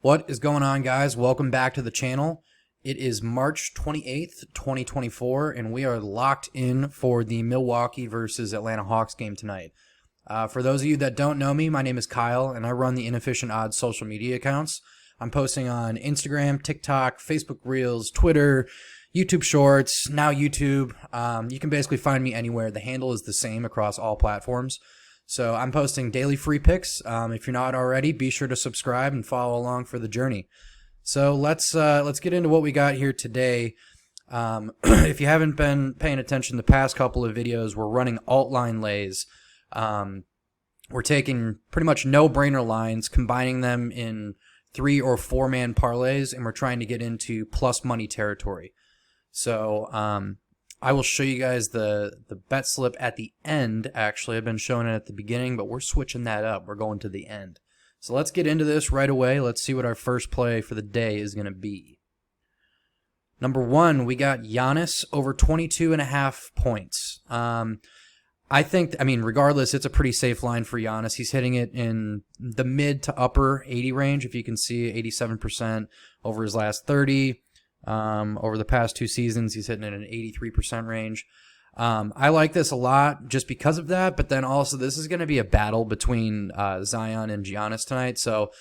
What is going on, guys? Welcome back to the channel. It is March 28th, 2024, and we are locked in for the Milwaukee versus Atlanta Hawks game tonight. For those of you that don't know me, my name is Kyle, and I run the Inefficient Odds social media accounts. I'm posting on Instagram, TikTok, Facebook Reels, Twitter, YouTube Shorts, now YouTube. You can basically find me anywhere. The handle is the same across all platforms. So I'm posting daily free picks. If you're not already, be sure to subscribe and follow along for the journey. So let's get into what we got here today. If you haven't been paying attention the past couple of videos, we're running alt line lays. We're taking pretty much no-brainer lines, combining them in 3 or 4 man parlays, and we're trying to get into plus money territory. So I will show you guys the bet slip at the end. Actually, I've been showing it at the beginning, but we're switching that up. We're going to the end. So let's get into this right away. Let's see what our first play for the day is going to be. Number 1, we got Giannis over 22.5 points. Regardless, it's a pretty safe line for Giannis. He's hitting it in the mid to upper 80 range. If you can see, 87% over his last 30. Over the past 2 seasons, he's hitting it in an 83% range. I like this a lot just because of that, but then also this is going to be a battle between Zion and Giannis tonight, so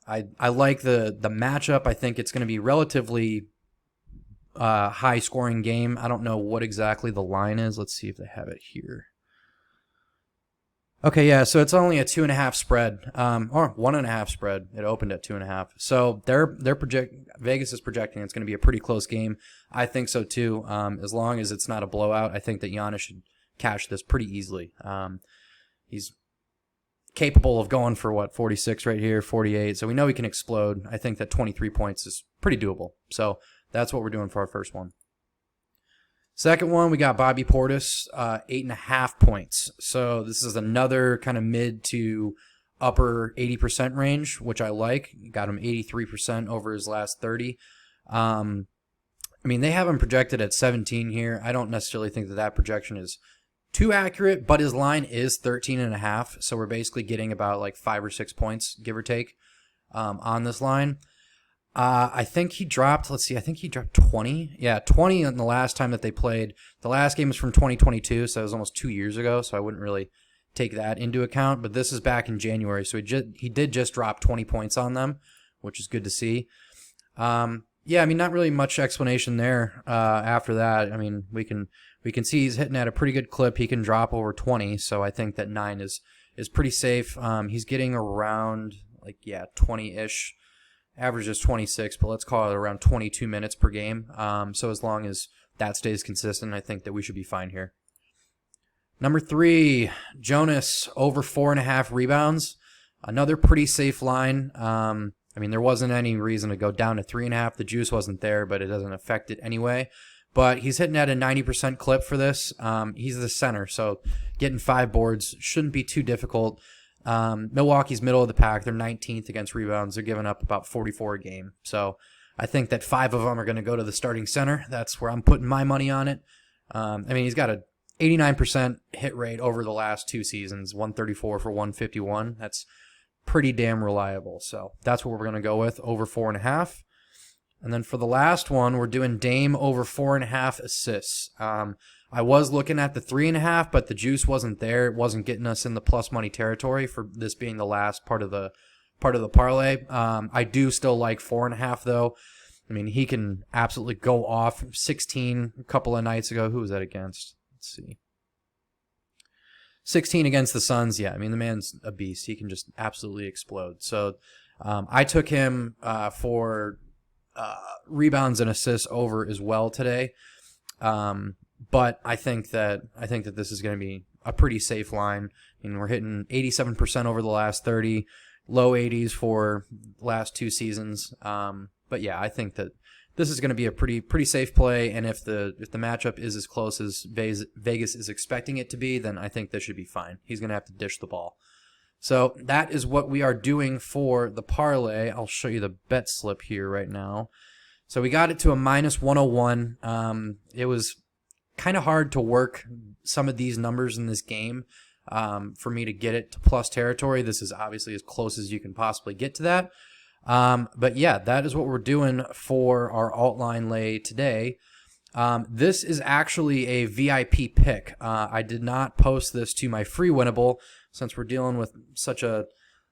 I like the matchup. I think it's going to be relatively high-scoring game. I don't know what exactly the line is. Let's see if they have it here. Okay, yeah, so it's only a 2.5 spread, or 1.5 spread. It opened at 2.5. So Vegas is projecting it's going to be a pretty close game. I think so too. As long as it's not a blowout, I think that Giannis should cash this pretty easily. He's capable of going for 46 right here, 48. So we know he can explode. I think that 23 points is pretty doable. So that's what we're doing for our first one. Second one, we got Bobby Portis, 8.5 points. So this is another kind of mid to upper 80% range, which I like. Got him 83% over his last 30. They have him projected at 17 here. I don't necessarily think that projection is too accurate, but his line is 13.5. So we're basically getting about like 5 or 6 points, give or take, on this line. I think he dropped, I think he dropped 20. Yeah, 20 in the last time that they played. The last game was from 2022, so it was almost 2 years ago, so I wouldn't really take that into account. But this is back in January, so he did just drop 20 points on them, which is good to see. Not really much explanation there after that. We can see he's hitting at a pretty good clip. He can drop over 20, so I think that 9 is pretty safe. He's getting around, 20-ish. Average is 26, but let's call it around 22 minutes per game. So as long as that stays consistent, I think that we should be fine here. Number 3, Jonas over 4.5 rebounds. Another pretty safe line. There wasn't any reason to go down to 3.5. The juice wasn't there, but it doesn't affect it anyway. But he's hitting at a 90% clip for this. He's the center, so getting 5 boards shouldn't be too difficult. Milwaukee's middle of the pack. They're 19th against rebounds. They're giving up about 44 a game. So I think that 5 of them are going to go to the starting center. That's where I'm putting my money on it. He's got a 89% hit rate over the last 2 seasons, 134 for 151. That's pretty damn reliable. So that's what we're going to go with, over 4.5. And then for the last one, we're doing Dame over 4.5 assists. I was looking at the 3.5, but the juice wasn't there. It wasn't getting us in the plus money territory for this being the last part of the parlay. I do still like 4.5 though. He can absolutely go off. 16 a couple of nights ago. Who was that against? Let's see. 16 against the Suns. Yeah, the man's a beast. He can just absolutely explode. So I took him for rebounds and assists over as well today. But I think that this is going to be a pretty safe line. We're hitting 87% over the last 30, low 80s for the last 2 seasons. But yeah, I think that this is going to be a pretty safe play. And if the matchup is as close as Vegas is expecting it to be, then I think this should be fine. He's going to have to dish the ball. So that is what we are doing for the parlay. I'll show you the bet slip here right now. So we got it to a minus 101. It was kind of hard to work some of these numbers in this game for me to get it to plus territory. This is obviously as close as you can possibly get to that. But yeah, that is what we're doing for our alt line lay today. This is actually a VIP pick. I did not post this to my free Winible since we're dealing with such a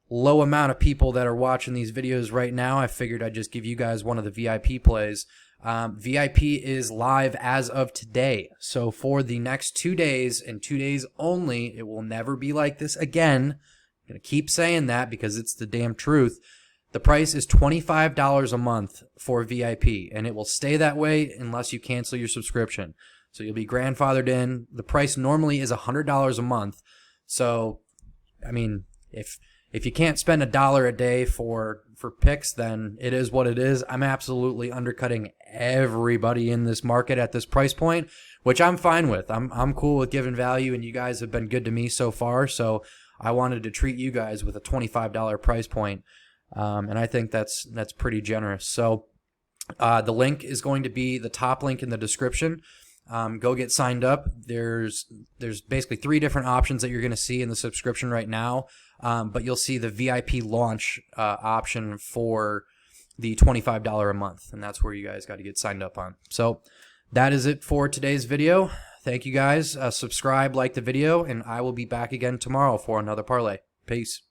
low amount of people that are watching these videos right now. I figured I'd just give you guys one of the VIP plays. VIP is live as of today. So for the next 2 days and 2 days only, it will never be like this again. I'm going to keep saying that because it's the damn truth. The price is $25 a month for VIP, and it will stay that way unless you cancel your subscription. So you'll be grandfathered in. The price normally is $100 a month. So, I mean, if you can't spend $1 a day for picks, then it is what it is. I'm absolutely undercutting everybody in this market at this price point, which I'm fine with. I'm cool with giving value, and you guys have been good to me so far. So I wanted to treat you guys with a $25 price point, and I think that's pretty generous. So the link is going to be the top link in the description. Go get signed up. There's basically 3 different options that you're going to see in the subscription right now. But you'll see the VIP launch option for the $25 a month, and that's where you guys got to get signed up on. So that is it for today's video. Thank you guys. Subscribe, like the video, and I will be back again tomorrow for another parlay. Peace.